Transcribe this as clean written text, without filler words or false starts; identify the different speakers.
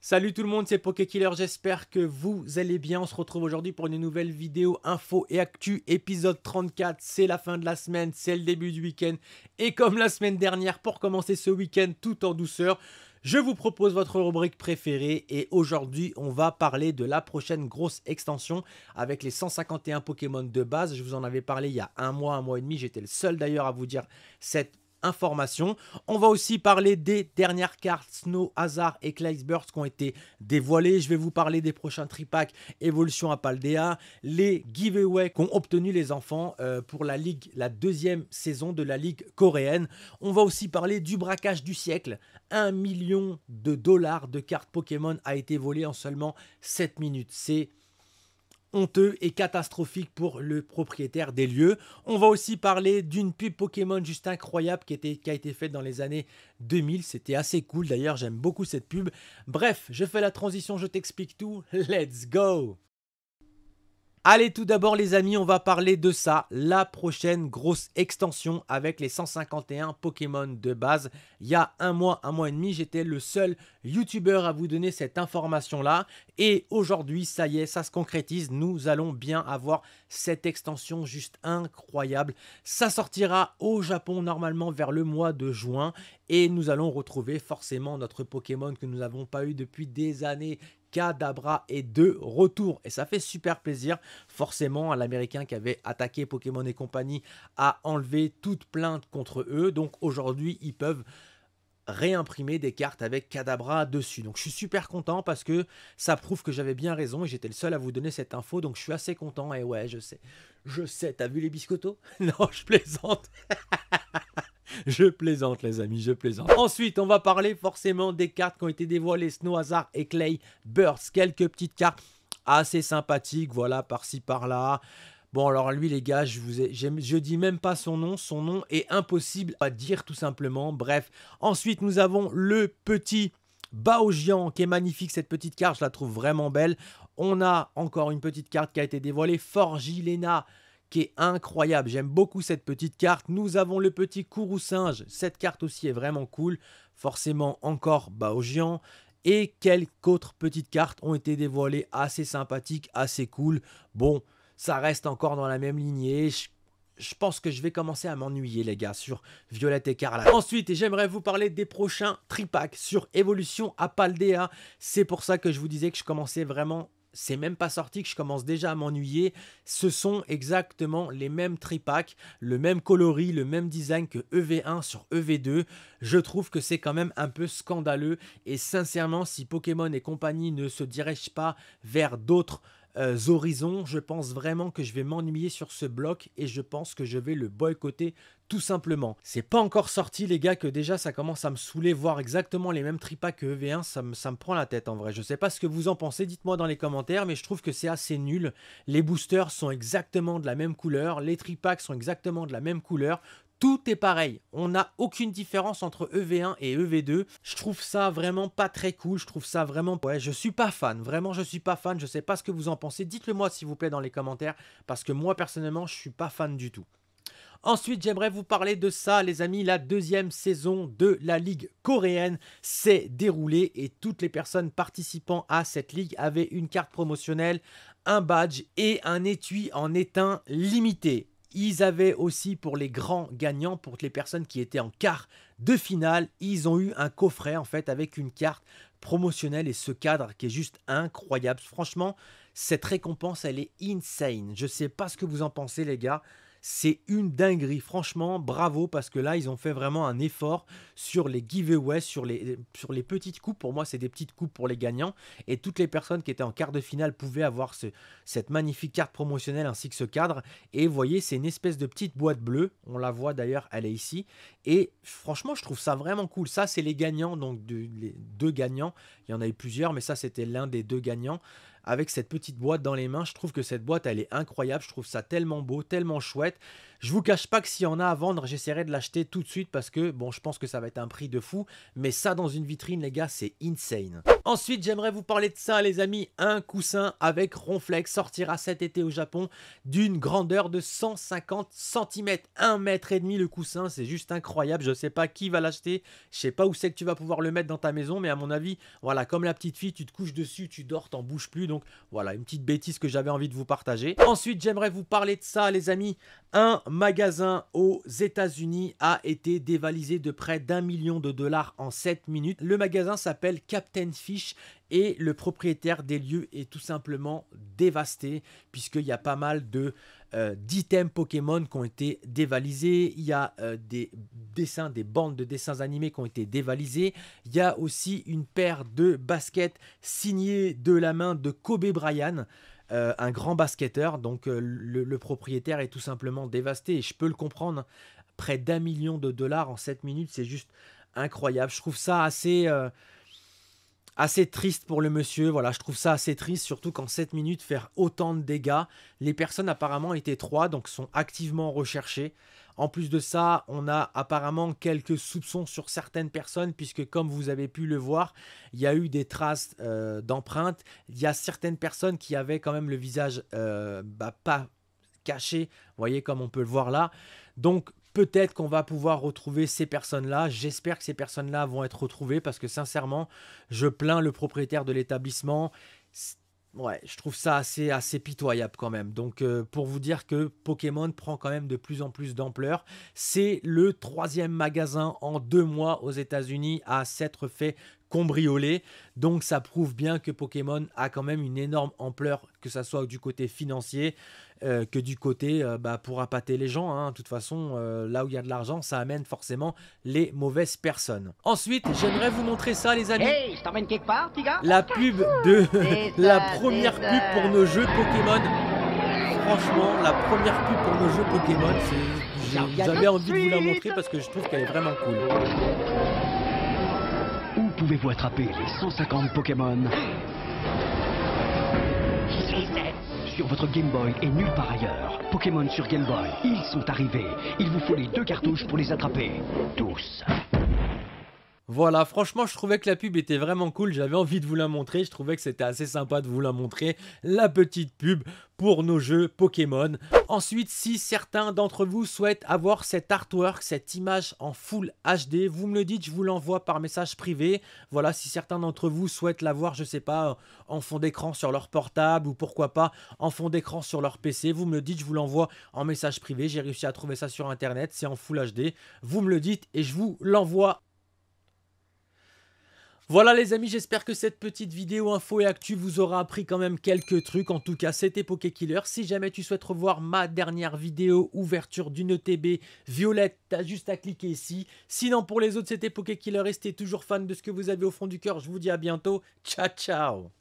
Speaker 1: Salut tout le monde, c'est PokéKiller, j'espère que vous allez bien. On se retrouve aujourd'hui pour une nouvelle vidéo info et actu, épisode 34. C'est la fin de la semaine, c'est le début du week-end. Et comme la semaine dernière, pour commencer ce week-end tout en douceur, je vous propose votre rubrique préférée. Et aujourd'hui, on va parler de la prochaine grosse extension avec les 151 Pokémon de base. Je vous en avais parlé il y a un mois et demi. J'étais le seul d'ailleurs à vous dire cette information. On va aussi parler des dernières cartes Snow, Hazard et Clay Burst qui ont été dévoilées. Je vais vous parler des prochains tripacks Évolution à Paldea, les giveaways qu'ont obtenu les enfants pour la ligue, la deuxième saison de la ligue coréenne. On va aussi parler du braquage du siècle. 1 million de dollars de cartes Pokémon a été volé en seulement 7 minutes. C'est honteux et catastrophique pour le propriétaire des lieux. On va aussi parler d'une pub Pokémon juste incroyable qui a été faite dans les années 2000. C'était assez cool d'ailleurs, j'aime beaucoup cette pub. Bref, je fais la transition, je t'explique tout. Let's go! Allez, tout d'abord les amis, on va parler de ça, la prochaine grosse extension avec les 151 Pokémon de base. Il y a un mois et demi, j'étais le seul YouTuber à vous donner cette information-là. Et aujourd'hui, ça y est, ça se concrétise. Nous allons bien avoir cette extension juste incroyable. Ça sortira au Japon normalement vers le mois de juin. Et nous allons retrouver forcément notre Pokémon que nous n'avons pas eu depuis des années. Kadabra est de retour et ça fait super plaisir. Forcément, l'américain qui avait attaqué Pokémon et compagnie a enlevé toute plainte contre eux. Donc aujourd'hui, ils peuvent réimprimer des cartes avec Kadabra dessus. Donc je suis super content parce que ça prouve que j'avais bien raison et j'étais le seul à vous donner cette info. Donc je suis assez content et ouais, je sais, t'as vu les biscottos? Non, je plaisante. Je plaisante les amis, je plaisante. Ensuite, on va parler forcément des cartes qui ont été dévoilées, Snow, Hazard et Clay Burst. Quelques petites cartes assez sympathiques, voilà, par-ci, par-là. Bon, alors lui, les gars, je dis même pas son nom est impossible à dire tout simplement. Bref, ensuite, nous avons le petit Baojian qui est magnifique, cette petite carte, je la trouve vraiment belle. On a encore une petite carte qui a été dévoilée, Forgilena, qui est incroyable. J'aime beaucoup cette petite carte. Nous avons le petit Kourou-singe. Cette carte aussi est vraiment cool. Forcément, encore Baojian. Et quelques autres petites cartes ont été dévoilées assez sympathiques, assez cool. Bon, ça reste encore dans la même lignée. Je pense que je vais commencer à m'ennuyer, les gars, sur Violette Écarlate. Ensuite, j'aimerais vous parler des prochains tripacks sur Évolution à Paldea. C'est pour ça que je vous disais que je commençais vraiment... C'est même pas sorti que je commence déjà à m'ennuyer. Ce sont exactement les mêmes tripacks, le même coloris, le même design que EV1 sur EV2. Je trouve que c'est quand même un peu scandaleux. Et sincèrement, si Pokémon et compagnie ne se dirigent pas vers d'autres horizons, je pense vraiment que je vais m'ennuyer sur ce bloc et je pense que je vais le boycotter tout simplement. C'est pas encore sorti les gars que déjà ça commence à me saouler, voir exactement les mêmes tripacks que EV1, ça me prend la tête en vrai. Je sais pas ce que vous en pensez, dites-moi dans les commentaires, mais je trouve que c'est assez nul. Les boosters sont exactement de la même couleur, les tripacks sont exactement de la même couleur. Tout est pareil, on n'a aucune différence entre EV1 et EV2. Je trouve ça vraiment pas très cool, je trouve ça vraiment... Ouais, je suis pas fan, vraiment je suis pas fan, je sais pas ce que vous en pensez. Dites-le moi s'il vous plaît dans les commentaires, parce que moi personnellement je suis pas fan du tout. Ensuite, j'aimerais vous parler de ça, les amis. La deuxième saison de la Ligue coréenne s'est déroulée et toutes les personnes participant à cette ligue avaient une carte promotionnelle, un badge et un étui en étain limité. Ils avaient aussi pour les grands gagnants, pour les personnes qui étaient en quart de finale, ils ont eu un coffret en fait avec une carte promotionnelle et ce cadre qui est juste incroyable. Franchement, cette récompense, elle est insane. Je ne sais pas ce que vous en pensez les gars. C'est une dinguerie, franchement, bravo, parce que là, ils ont fait vraiment un effort sur les giveaways, sur les petites coupes. Pour moi, c'est des petites coupes pour les gagnants. Et toutes les personnes qui étaient en quart de finale pouvaient avoir cette magnifique carte promotionnelle ainsi que ce cadre. Et vous voyez, c'est une espèce de petite boîte bleue. On la voit d'ailleurs, elle est ici. Et franchement, je trouve ça vraiment cool. Ça, c'est les gagnants, donc les deux gagnants. Il y en a eu plusieurs, mais ça, c'était l'un des deux gagnants. avec cette petite boîte dans les mains. Je trouve que cette boîte, elle est incroyable. Je trouve ça tellement beau, tellement chouette. Je vous cache pas que s'il y en a à vendre, j'essaierai de l'acheter tout de suite parce que, bon, je pense que ça va être un prix de fou. Mais ça, dans une vitrine, les gars, c'est insane. Ensuite, j'aimerais vous parler de ça, les amis. Un coussin avec Ronflex sortira cet été au Japon d'une grandeur de 150 cm. 1,5 m le coussin, c'est juste incroyable. Je sais pas qui va l'acheter. Je sais pas où c'est que tu vas pouvoir le mettre dans ta maison. Mais à mon avis, voilà, comme la petite fille, tu te couches dessus, tu dors, t'en bouges plus. Donc voilà, une petite bêtise que j'avais envie de vous partager. Ensuite, j'aimerais vous parler de ça, les amis. Un magasin aux États-Unis a été dévalisé de près d'1 million de dollars en 7 minutes. Le magasin s'appelle Captain Fish et le propriétaire des lieux est tout simplement dévasté puisqu'il y a pas mal de d'items Pokémon qui ont été dévalisés. Il y a des dessins, des bandes de dessins animés qui ont été dévalisées. Il y a aussi une paire de baskets signées de la main de Kobe Bryant. Un grand basketteur, donc le propriétaire est tout simplement dévasté et je peux le comprendre. Près d'1 million de dollars en 7 minutes, c'est juste incroyable. Je trouve ça assez triste pour le monsieur. Voilà, je trouve ça assez triste, surtout qu'en 7 minutes, faire autant de dégâts. Les personnes apparemment étaient 3, donc sont activement recherchées. En plus de ça, on a apparemment quelques soupçons sur certaines personnes, puisque comme vous avez pu le voir, il y a eu des traces d'empreintes. Il y a certaines personnes qui avaient quand même le visage pas caché, vous voyez, comme on peut le voir là. Donc, peut-être qu'on va pouvoir retrouver ces personnes-là. J'espère que ces personnes-là vont être retrouvées parce que sincèrement, je plains le propriétaire de l'établissement. Ouais, je trouve ça assez pitoyable quand même. Donc, pour vous dire que Pokémon prend quand même de plus en plus d'ampleur. C'est le 3e magasin en 2 mois aux États-Unis à s'être fait cambrioler. Donc, ça prouve bien que Pokémon a quand même une énorme ampleur, que ce soit du côté financier, que du côté pour appâter les gens. Hein. De toute façon, là où il y a de l'argent, ça amène forcément les mauvaises personnes. Ensuite, j'aimerais vous montrer ça, les amis.
Speaker 2: Hey, je t'emmène quelque part, petit gars?
Speaker 1: La pub de la première pub pour nos jeux Pokémon. Franchement, la première pub pour nos jeux Pokémon, j'avais envie de vous la montrer parce que je trouve qu'elle est vraiment cool.
Speaker 3: Où pouvez-vous attraper les 150 Pokémon? Sur votre Game Boy et nulle part ailleurs. Pokémon sur Game Boy, ils sont arrivés. Il vous faut les 2 cartouches pour les attraper. Tous.
Speaker 1: Voilà, franchement, je trouvais que la pub était vraiment cool. J'avais envie de vous la montrer. Je trouvais que c'était assez sympa de vous la montrer. La petite pub pour nos jeux Pokémon. Ensuite, si certains d'entre vous souhaitent avoir cet artwork, cette image en full HD, vous me le dites, je vous l'envoie par message privé. Voilà, si certains d'entre vous souhaitent l'avoir, je sais pas, en fond d'écran sur leur portable ou pourquoi pas en fond d'écran sur leur PC, vous me le dites, je vous l'envoie en message privé. J'ai réussi à trouver ça sur internet, c'est en full HD. Vous me le dites et je vous l'envoie. Voilà les amis, j'espère que cette petite vidéo info et actu vous aura appris quand même quelques trucs. En tout cas, c'était Pokékiller. Si jamais tu souhaites revoir ma dernière vidéo ouverture d'une ETB violette, t'as juste à cliquer ici. Sinon, pour les autres, c'était Pokékiller. Restez toujours fan de ce que vous avez au fond du cœur. Je vous dis à bientôt. Ciao, ciao.